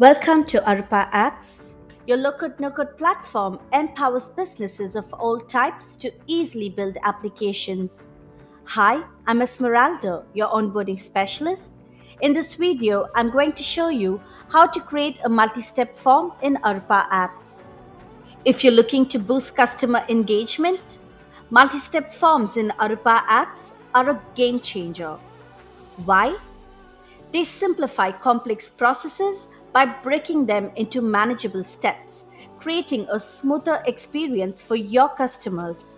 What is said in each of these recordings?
Welcome to Aroopa Apps. Your low-code no-code platform empowers businesses of all types to easily build applications. Hi, I'm Esmiralda, your onboarding specialist. In this video, I'm going to show you how to create a multi-step form in Aroopa Apps. If you're looking to boost customer engagement, multi-step forms in Aroopa Apps are a game changer. Why? They simplify complex processes by breaking them into manageable steps, creating a smoother experience for your customers.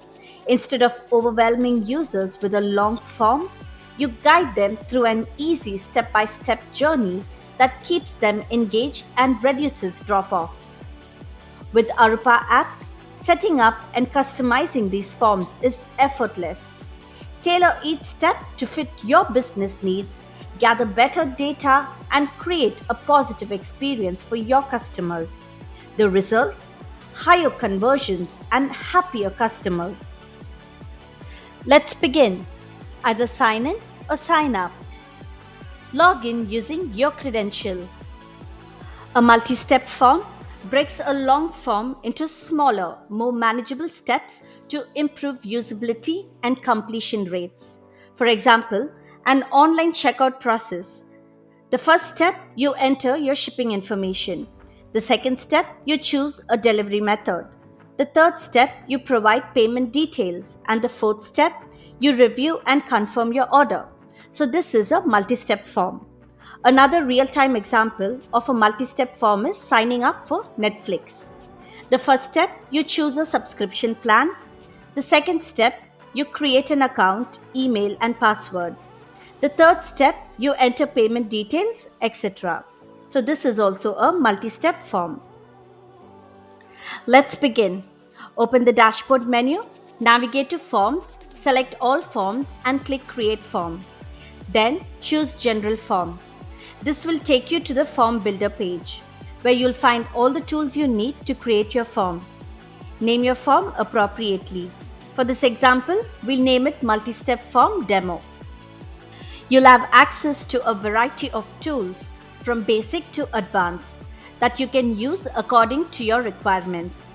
Instead of overwhelming users with a long form, you guide them through an easy step by step journey that keeps them engaged and reduces drop offs. With Aroopa apps, setting up and customizing these forms is effortless. Tailor each step to fit your business needs, gather better data, and create a positive experience for your customers. The results? Higher conversions and happier customers. Let's begin. Either sign in or sign up. Log in using your credentials. A multi-step form breaks a long form into smaller, more manageable steps to improve usability and completion rates. For example, an online checkout process. The first step, you enter your shipping information. The second step, you choose a delivery method. The third step, you provide payment details. And the fourth step, you review and confirm your order. So this is a multi-step form. Another real-time example of a multi-step form is signing up for Netflix. The first step, you choose a subscription plan. The second step, you create an account, email, and password. The third step, you enter payment details, etc. So this is also a multi-step form. Let's begin. Open the dashboard menu, navigate to Forms, select all forms and click Create Form. Then choose General Form. This will take you to the Form Builder page, where you'll find all the tools you need to create your form. Name your form appropriately. For this example, we'll name it Multi-Step Form Demo. You'll have access to a variety of tools, from basic to advanced, that you can use according to your requirements.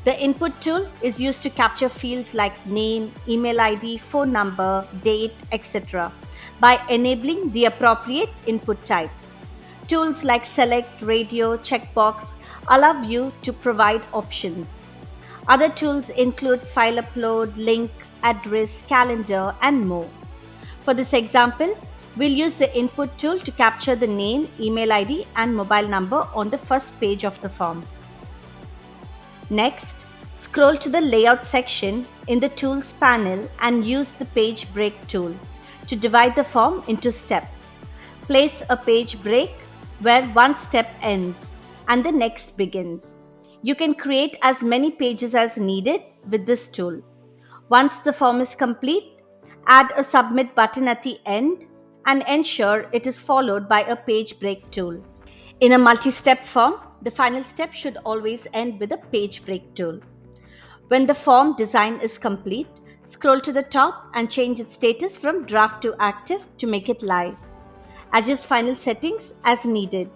The Input tool is used to capture fields like name, email ID, phone number, date, etc. by enabling the appropriate input type. Tools like Select, Radio, Checkbox allow you to provide options. Other tools include File Upload, Link, Address, Calendar, and more. For this example, we'll use the Input tool to capture the name, email ID, and mobile number on the first page of the form. Next, scroll to the Layout section in the Tools panel and use the Page Break tool to divide the form into steps. Place a page break where one step ends and the next begins. You can create as many pages as needed with this tool. Once the form is complete, add a Submit button at the end and ensure it is followed by a page break tool. In a multi-step form, the final step should always end with a page break tool. When the form design is complete, scroll to the top and change its status from draft to active to make it live. Adjust final settings as needed.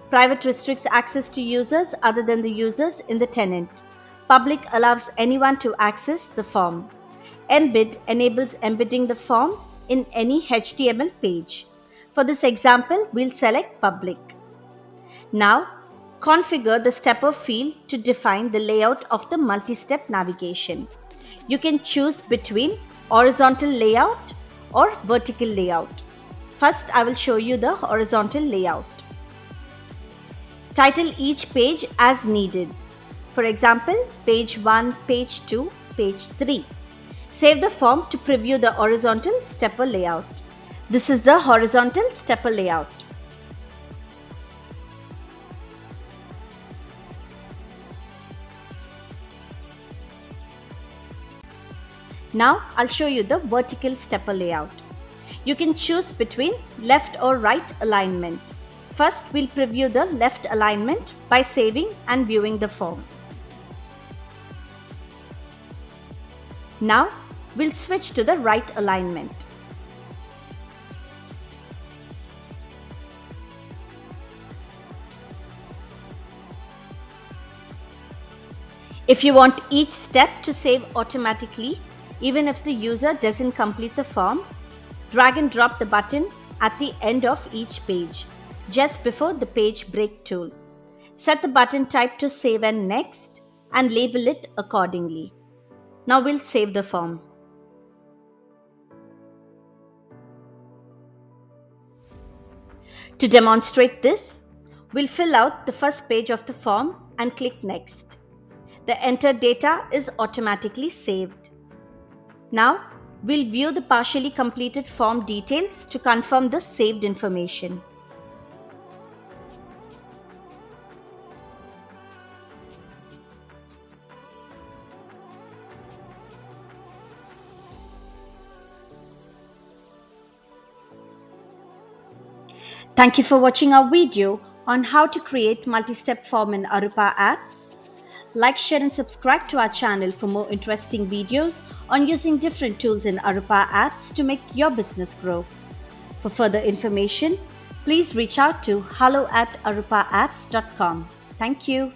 Private restricts access to users other than the users in the tenant. Public allows anyone to access the form. Embed enables embedding the form in any HTML page. For this example, we'll select Public. Now, configure the stepper field to define the layout of the multi-step navigation. You can choose between horizontal layout or vertical layout. First, I will show you the horizontal layout. Title each page as needed. For example, page 1, page 2, page 3. Save the form to preview the horizontal stepper layout. This is the horizontal stepper layout. Now I'll show you the vertical stepper layout. You can choose between left or right alignment. First, we'll preview the left alignment by saving and viewing the form. Now, we'll switch to the right alignment. If you want each step to save automatically, even if the user doesn't complete the form, drag and drop the button at the end of each page, just before the page break tool. Set the button type to Save and Next and label it accordingly. Now we'll save the form. To demonstrate this, we'll fill out the first page of the form and click Next. The entered data is automatically saved. Now, we'll view the partially completed form details to confirm the saved information. Thank you for watching our video on how to create multi-step form in Aroopa Apps. Like, share and subscribe to our channel for more interesting videos on using different tools in Aroopa Apps to make your business grow. For further information, please reach out to hello@aroopaapps.com. Thank you.